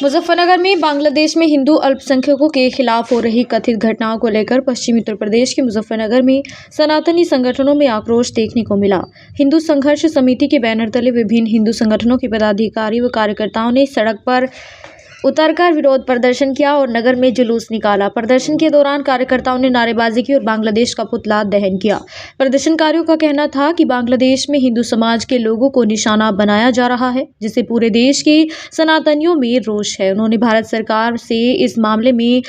मुजफ्फरनगर में बांग्लादेश में हिंदू अल्पसंख्यकों के खिलाफ हो रही कथित घटनाओं को लेकर पश्चिमी उत्तर प्रदेश के मुजफ्फरनगर में सनातनी संगठनों में आक्रोश देखने को मिला। हिंदू संघर्ष समिति के बैनर तले विभिन्न हिंदू संगठनों के पदाधिकारी व कार्यकर्ताओं ने सड़क पर उतरकर विरोध प्रदर्शन किया और नगर में जुलूस निकाला। प्रदर्शन के दौरान कार्यकर्ताओं ने नारेबाजी की और बांग्लादेश का पुतला दहन किया। प्रदर्शनकारियों का कहना था कि बांग्लादेश में हिंदू समाज के लोगों को निशाना बनाया जा रहा है, जिससे पूरे देश के सनातनियों में रोष है। उन्होंने भारत सरकार से इस मामले में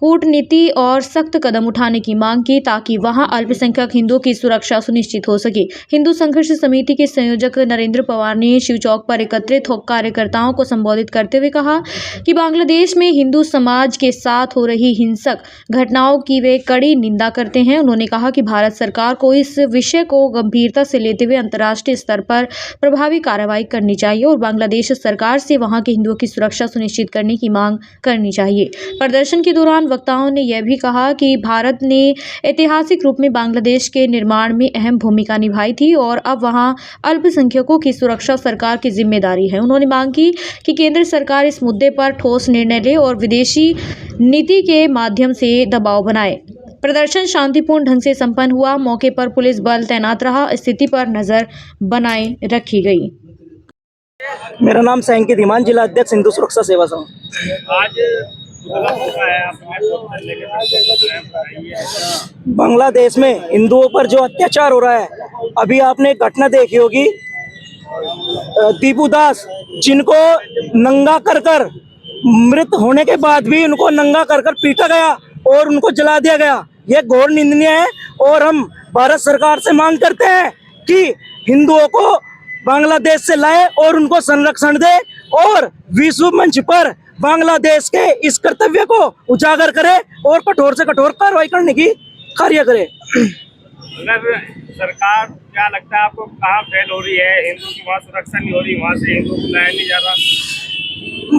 कूटनीति और सख्त कदम उठाने की मांग की ताकि वहां अल्पसंख्यक हिंदुओं की सुरक्षा सुनिश्चित हो सके। हिंदू संघर्ष समिति के संयोजक नरेंद्र पवार ने शिव चौक पर एकत्रित कार्यकर्ताओं को संबोधित करते हुए कहा कि बांग्लादेश में हिंदू समाज के साथ हो रही हिंसक घटनाओं की वे कड़ी निंदा करते हैं। उन्होंने कहा कि भारत सरकार को इस विषय को गंभीरता से लेते हुए अंतर्राष्ट्रीय स्तर पर प्रभावी कार्रवाई करनी चाहिए और बांग्लादेश सरकार से वहां के हिंदुओं की सुरक्षा सुनिश्चित करने की मांग करनी चाहिए। प्रदर्शन के दौरान वक्ताओं ने यह भी कहा कि भारत ने ऐतिहासिक रूप में बांग्लादेश के निर्माण में अहम भूमिका निभाई थी और अब वहां अल्पसंख्यकों की सुरक्षा सरकार की जिम्मेदारी है। उन्होंने मांग की कि केंद्र सरकार इस मुद्दे पर ठोस निर्णय ले और विदेशी नीति के माध्यम से दबाव बनाए। प्रदर्शन शांतिपूर्ण ढंग से संपन्न हुआ। मौके पर पुलिस बल तैनात रहा। स्थिति पर नजर बनाए रखी गई। मेरा नाम सैंकी धीमान, जिला अध्यक्ष हिंदू सुरक्षा सेवा संघ। बांग्लादेश में हिंदुओं पर जो अत्याचार हो रहा है, अभी आपने एक घटना देखी होगी, दीपू दास जिनको नंगा कर मृत होने के बाद भी उनको नंगा कर पीटा गया और उनको जला दिया गया। ये घोर निंदनीय है और हम भारत सरकार से मांग करते हैं कि हिंदुओं को बांग्लादेश से लाए और उनको संरक्षण दे और विश्व मंच पर बांग्लादेश के इस कर्तव्य को उजागर करे और कठोर से कठोर कार्रवाई करने की कार्य करे। सरकार क्या लगता है आपको कहाँ फेल हो रही है? हिंदू की वहाँ सुरक्षा नहीं हो रही, वहाँ से हिंदू को लाया नहीं जा रहा।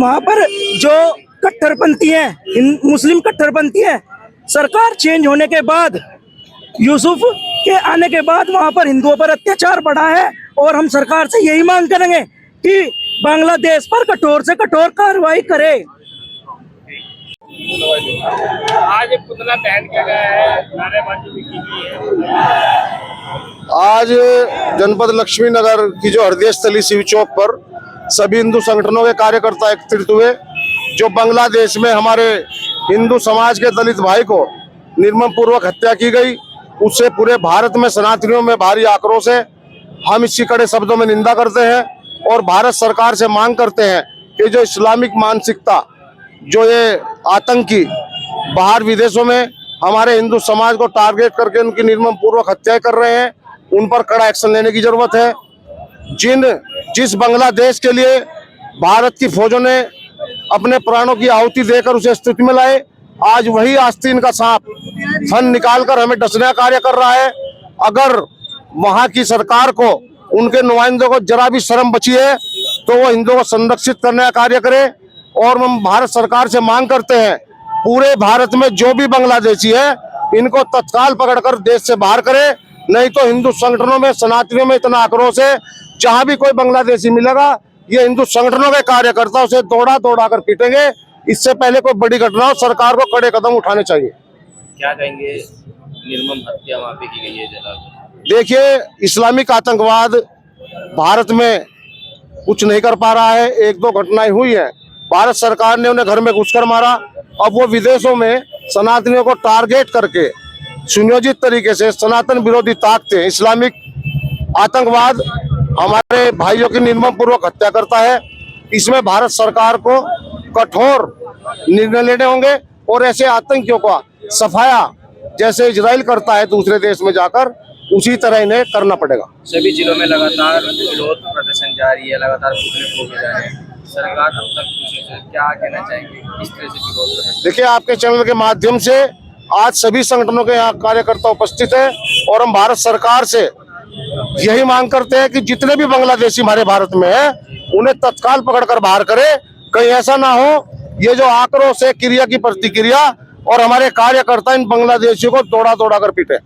वहाँ पर जो कट्टरपंथी है, मुस्लिम कट्टरपंथी है, सरकार चेंज होने के बाद, यूसुफ के आने के बाद वहाँ पर हिंदुओं पर अत्याचार बढ़ा है और हम सरकार से यही मांग करेंगे कि बांग्लादेश पर कठोर से कठोर कार्रवाई करे। आज पुतला दहन किया गया है, नारेबाजी भी की गई है। आज जनपद लक्ष्मी नगर की जो हृदय स्थली शिव चौक पर सभी हिंदू संगठनों के कार्यकर्ता एकत्रित हुए। जो बांग्लादेश में हमारे हिंदू समाज के दलित भाई को निर्मम पूर्वक हत्या की गई, उससे पूरे भारत में सनातनियों में भारी आक्रोश है। हम इसकी कड़े शब्दों में निंदा करते हैं और भारत सरकार से मांग करते हैं कि जो इस्लामिक मानसिकता, जो ये आतंकी बाहर विदेशों में हमारे हिंदू समाज को टारगेट करके उनकी निर्मम पूर्वक हत्याएं कर रहे हैं, उन पर कड़ा एक्शन लेने की जरूरत है। जिस बांग्लादेश के लिए भारत की फौजों ने अपने प्राणों की आहुति देकर उसे स्थिति में लाए, आज वही आस्तीन का सांप फन निकालकर हमें डसने का कार्य कर रहा है। अगर वहां की सरकार को, उनके नुमाइंदों को जरा भी शर्म बची है तो वो हिंदुओं को संरक्षित करने का कार्य करे। और हम भारत सरकार से मांग करते हैं, पूरे भारत में जो भी बांग्लादेशी है इनको तत्काल पकड़कर देश से बाहर करे, नहीं तो हिंदू संगठनों में, सनातनियों में इतना आक्रोश है, जहां भी कोई बांग्लादेशी मिलेगा ये हिंदू संगठनों के कार्यकर्ता उसे दौड़ा कर पीटेंगे। इससे पहले कोई बड़ी घटना हो, सरकार को कड़े कदम उठाने चाहिए। क्या कहेंगे, निर्मम हत्या वहाँ पे की गई है जनाब? देखिए, इस्लामिक आतंकवाद भारत में कुछ नहीं कर पा रहा है। एक दो घटनाएं हुई है, भारत सरकार ने उन्हें घर में घुसकर मारा। अब वो विदेशों में सनातनियों को टारगेट करके सुनियोजित तरीके से सनातन विरोधी ताकतें, इस्लामिक आतंकवाद हमारे भाइयों की निर्मम पूर्वक हत्या करता है। इसमें भारत सरकार को कठोर निर्णय लेने होंगे और ऐसे आतंकियों का सफाया जैसे इजराइल करता है दूसरे देश में जाकर, उसी तरह इन्हें करना पड़ेगा। सभी जिलों में लगातार विरोध प्रदर्शन जारी है, लगातार पुतले फूके जा रहे हैं। सरकार अब तक क्या कहना चाहेंगे, किस तरह से विरोध कर रहे हैं? देखिए, आपके चैनल के माध्यम से आज सभी संगठनों के यहाँ कार्यकर्ता उपस्थित है और हम भारत सरकार से यही मांग करते हैं कि जितने भी बांग्लादेशी हमारे भारत में है उन्हें तत्काल पकड़कर बाहर करे। कहीं ऐसा ना हो ये जो आक्रोश है, क्रिया की प्रतिक्रिया, और हमारे कार्यकर्ता इन बांग्लादेशियों को दौड़ा कर पीटे।